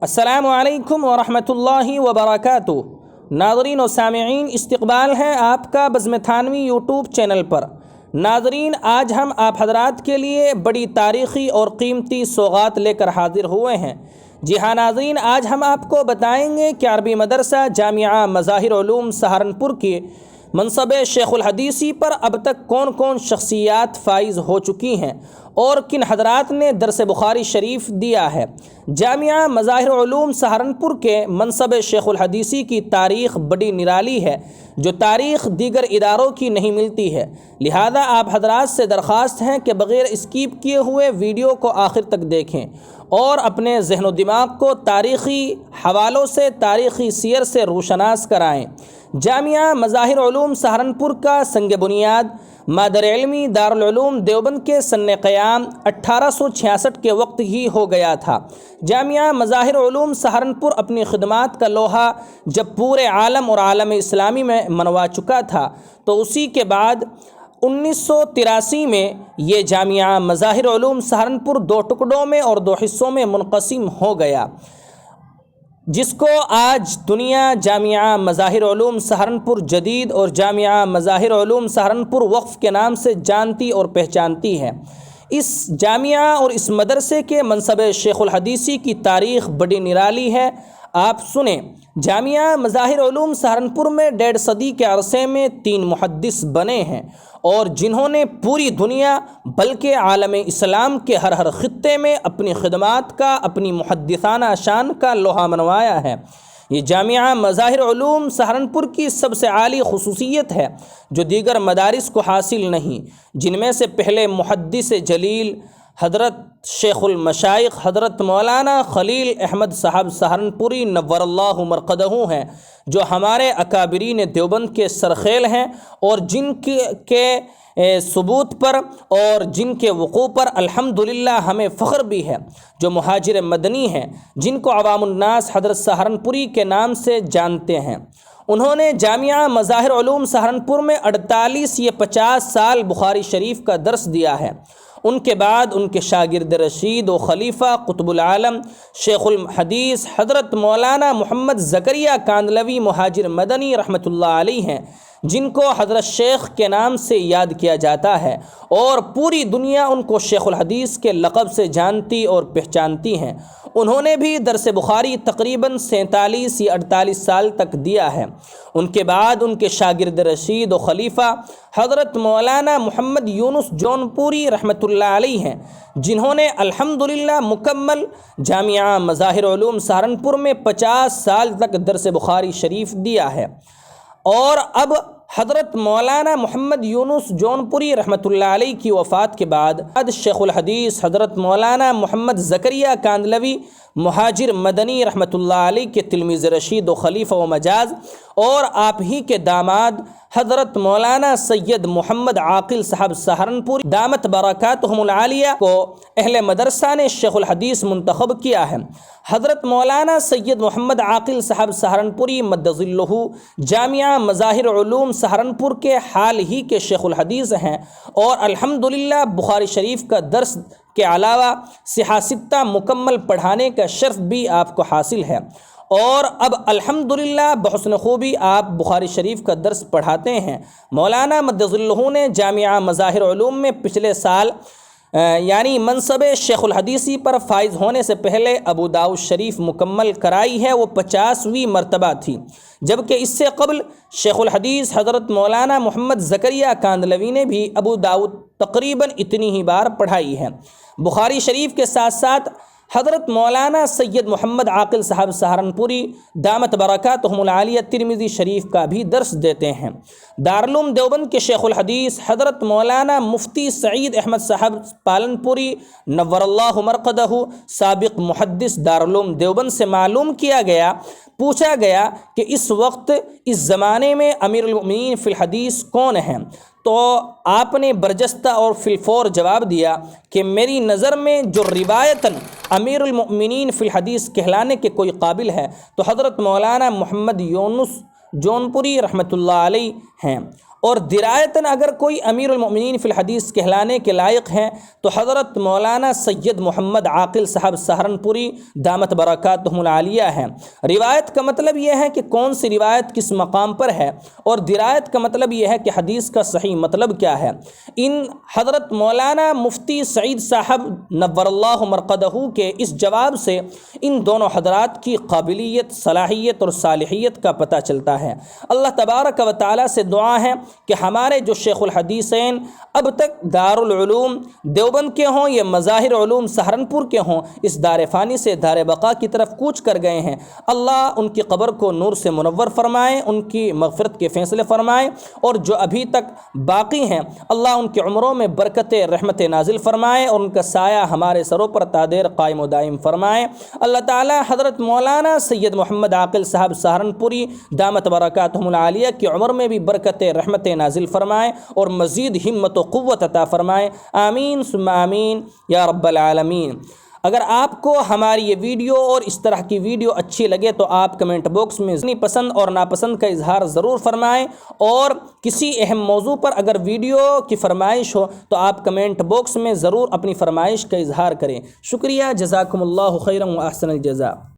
السلام علیکم ورحمۃ اللہ وبرکاتہ۔ ناظرین و سامعین، استقبال ہے آپ کا بزم تھانوی یوٹیوب چینل پر۔ ناظرین، آج ہم آپ حضرات کے لیے بڑی تاریخی اور قیمتی سوغات لے کر حاضر ہوئے ہیں۔ جی ہاں ناظرین، آج ہم آپ کو بتائیں گے کہ عربی مدرسہ جامعہ مظاہر علوم سہارنپور کے منصب شیخ الحدیثی پر اب تک کون کون شخصیات فائز ہو چکی ہیں اور کن حضرات نے درس بخاری شریف دیا ہے۔ جامعہ مظاہر علوم سہارنپور کے منصب شیخ الحدیثی کی تاریخ بڑی نرالی ہے، جو تاریخ دیگر اداروں کی نہیں ملتی ہے، لہذا آپ حضرات سے درخواست ہے کہ بغیر اسکیپ کیے ہوئے ویڈیو کو آخر تک دیکھیں اور اپنے ذہن و دماغ کو تاریخی حوالوں سے، تاریخی سیر سے روشناس کرائیں۔ جامعہ مظاہر علوم سہارنپور کا سنگ بنیاد مادر علمی دارالعلوم دیوبند کے سن قیام 1866 کے وقت ہی ہو گیا تھا۔ جامعہ مظاہر علوم سہارنپور اپنی خدمات کا لوہا جب پورے عالم اور عالم اسلامی میں منوا چکا تھا تو اسی کے بعد 1983 میں یہ جامعہ مظاہر علوم سہارنپور دو ٹکڑوں میں اور دو حصوں میں منقسم ہو گیا، جس کو آج دنیا جامعہ مظاہر علوم سہارنپور جدید اور جامعہ مظاہر علوم سہارنپور وقف کے نام سے جانتی اور پہچانتی ہے۔ اس جامعہ اور اس مدرسے کے منصب شیخ الحدیثی کی تاریخ بڑی نرالی ہے، آپ سنیں۔ جامعہ مظاہر علوم سہارنپور میں 1.5 صدی کے عرصے میں 3 محدث بنے ہیں اور جنہوں نے پوری دنیا بلکہ عالم اسلام کے ہر خطے میں اپنی خدمات کا، اپنی محدثانہ شان کا لوہا منوایا ہے۔ یہ جامعہ مظاہر علوم سہارنپور کی سب سے عالی خصوصیت ہے جو دیگر مدارس کو حاصل نہیں، جن میں سے پہلے محدث جلیل حضرت شیخ المشائخ حضرت مولانا خلیل احمد صاحب سہارنپوری نور اللہ مرقدہ ہیں، جو ہمارے اکابرین دیوبند کے سرخیل ہیں اور جن کے ثبوت پر اور جن کے وقوع پر الحمدللہ ہمیں فخر بھی ہے، جو مہاجر مدنی ہیں، جن کو عوام الناس حضرت سہارنپوری کے نام سے جانتے ہیں۔ انہوں نے جامعہ مظاہر علوم سہارنپور میں 48 یا 50 سال بخاری شریف کا درس دیا ہے۔ ان کے بعد ان کے شاگرد رشید و خلیفہ قطب العالم شیخ الحدیث حضرت مولانا محمد زکریا کاندھلوی مہاجر مدنی رحمۃ اللہ علیہ ہیں، جن کو حضرت شیخ کے نام سے یاد کیا جاتا ہے اور پوری دنیا ان کو شیخ الحدیث کے لقب سے جانتی اور پہچانتی ہیں۔ انہوں نے بھی درس بخاری تقریباً 47 یا 48 سال تک دیا ہے۔ ان کے بعد ان کے شاگرد رشید و خلیفہ حضرت مولانا محمد یونس جونپوری رحمۃ اللہ علیہ ہیں، جنہوں نے الحمدللہ مکمل جامعہ مظاہر علوم سہارنپور میں 50 سال تک درس بخاری شریف دیا ہے۔ اور اب حضرت مولانا محمد یونس جونپوری رحمۃ اللہ علیہ کی وفات کے بعد شیخ الحدیث حضرت مولانا محمد زکریا کاندھلوی مہاجر مدنی رحمۃ اللہ علیہ کے تلمیذ رشید و خلیفہ و مجاز اور آپ ہی کے داماد حضرت مولانا سید محمد عاقل صاحب سہارنپوری دامت برکاتہم العالیہ کو اہل مدرسہ نے شیخ الحدیث منتخب کیا ہے۔ حضرت مولانا سید محمد عاقل صاحب سہارنپوری مد ظلہ جامعہ مظاہر علوم سہارنپور کے حال ہی کے شیخ الحدیث ہیں اور الحمدللہ بخاری شریف کا درس کے علاوہ صحاح ستہ مکمل پڑھانے کا شرف بھی آپ کو حاصل ہے، اور اب الحمدللہ بحسن خوبی آپ بخاری شریف کا درس پڑھاتے ہیں۔ مولانا مد ظلہ نے جامعہ مظاہر علوم میں پچھلے سال یعنی منصب شیخ الحدیثی پر فائز ہونے سے پہلے ابو داؤد شریف مکمل کرائی ہے، وہ 50ویں مرتبہ تھی، جبکہ اس سے قبل شیخ الحدیث حضرت مولانا محمد زکریا کاندھلوی نے بھی ابو داؤد تقریباً اتنی ہی بار پڑھائی ہے۔ بخاری شریف کے ساتھ ساتھ حضرت مولانا سید محمد عاقل صاحب سہارنپوری دامت برکاتہم العالیہ ترمذی شریف کا بھی درس دیتے ہیں۔ دارالعلوم دیوبند کے شیخ الحدیث حضرت مولانا مفتی سعید احمد صاحب پالنپوری نور اللہ مرقدہ سابق محدث دارالعلوم دیوبند سے معلوم کیا گیا، پوچھا گیا کہ اس وقت اس زمانے میں امیر المؤمنین فی الحدیث کون ہیں، تو آپ نے برجستہ اور فی الفور جواب دیا کہ میری نظر میں جو روایتاً امیر المؤمنین فی الحدیث کہلانے کے کوئی قابل ہے تو حضرت مولانا محمد یونس جونپوری رحمۃ اللہ علیہ ہیں، اور درایتاً اگر کوئی امیر المؤمنین فی الحدیث کہلانے کے لائق ہیں تو حضرت مولانا سید محمد عاقل صاحب سہارنپوری دامت برکاتہم العالیہ ہیں۔ روایت کا مطلب یہ ہے کہ کون سی روایت کس مقام پر ہے، اور درایت کا مطلب یہ ہے کہ حدیث کا صحیح مطلب کیا ہے۔ ان حضرت مولانا مفتی سعید صاحب نور اللہ مرقدہ کے اس جواب سے ان دونوں حضرات کی قابلیت، صلاحیت اور صالحیت کا پتہ چلتا ہے۔ اللہ تبارک و تعالیٰ سے دعا ہے کہ ہمارے جو شیخ الحدیثین اب تک دارالعلوم دیوبند کے ہوں یا مظاہر علوم سہارنپور کے ہوں، اس دار فانی سے دار بقا کی طرف کوچ کر گئے ہیں، اللہ ان کی قبر کو نور سے منور فرمائے، ان کی مغفرت کے فیصلے فرمائے، اور جو ابھی تک باقی ہیں اللہ ان کی عمروں میں برکت رحمت نازل فرمائے اور ان کا سایہ ہمارے سروں پر تا دیر قائم و دائم فرمائے۔ اللہ تعالی حضرت مولانا سید محمد عاقل صاحب سہارنپوری دامت برکاتہم العالیہ کی عمر میں بھی برکت رحمت نازل فرمائے اور مزید ہمت و قوت عطا فرمائے، آمین ثم آمین یا رب العالمین۔ اگر آپ کو ہماری یہ ویڈیو اور اس طرح کی ویڈیو اچھی لگے تو آپ کمنٹ باکس میں اپنی پسند اور ناپسند کا اظہار ضرور فرمائیں، اور کسی اہم موضوع پر اگر ویڈیو کی فرمائش ہو تو آپ کمنٹ باکس میں ضرور اپنی فرمائش کا اظہار کریں۔ شکریہ، جزاکم اللہ خیرا و احسن الجزاء۔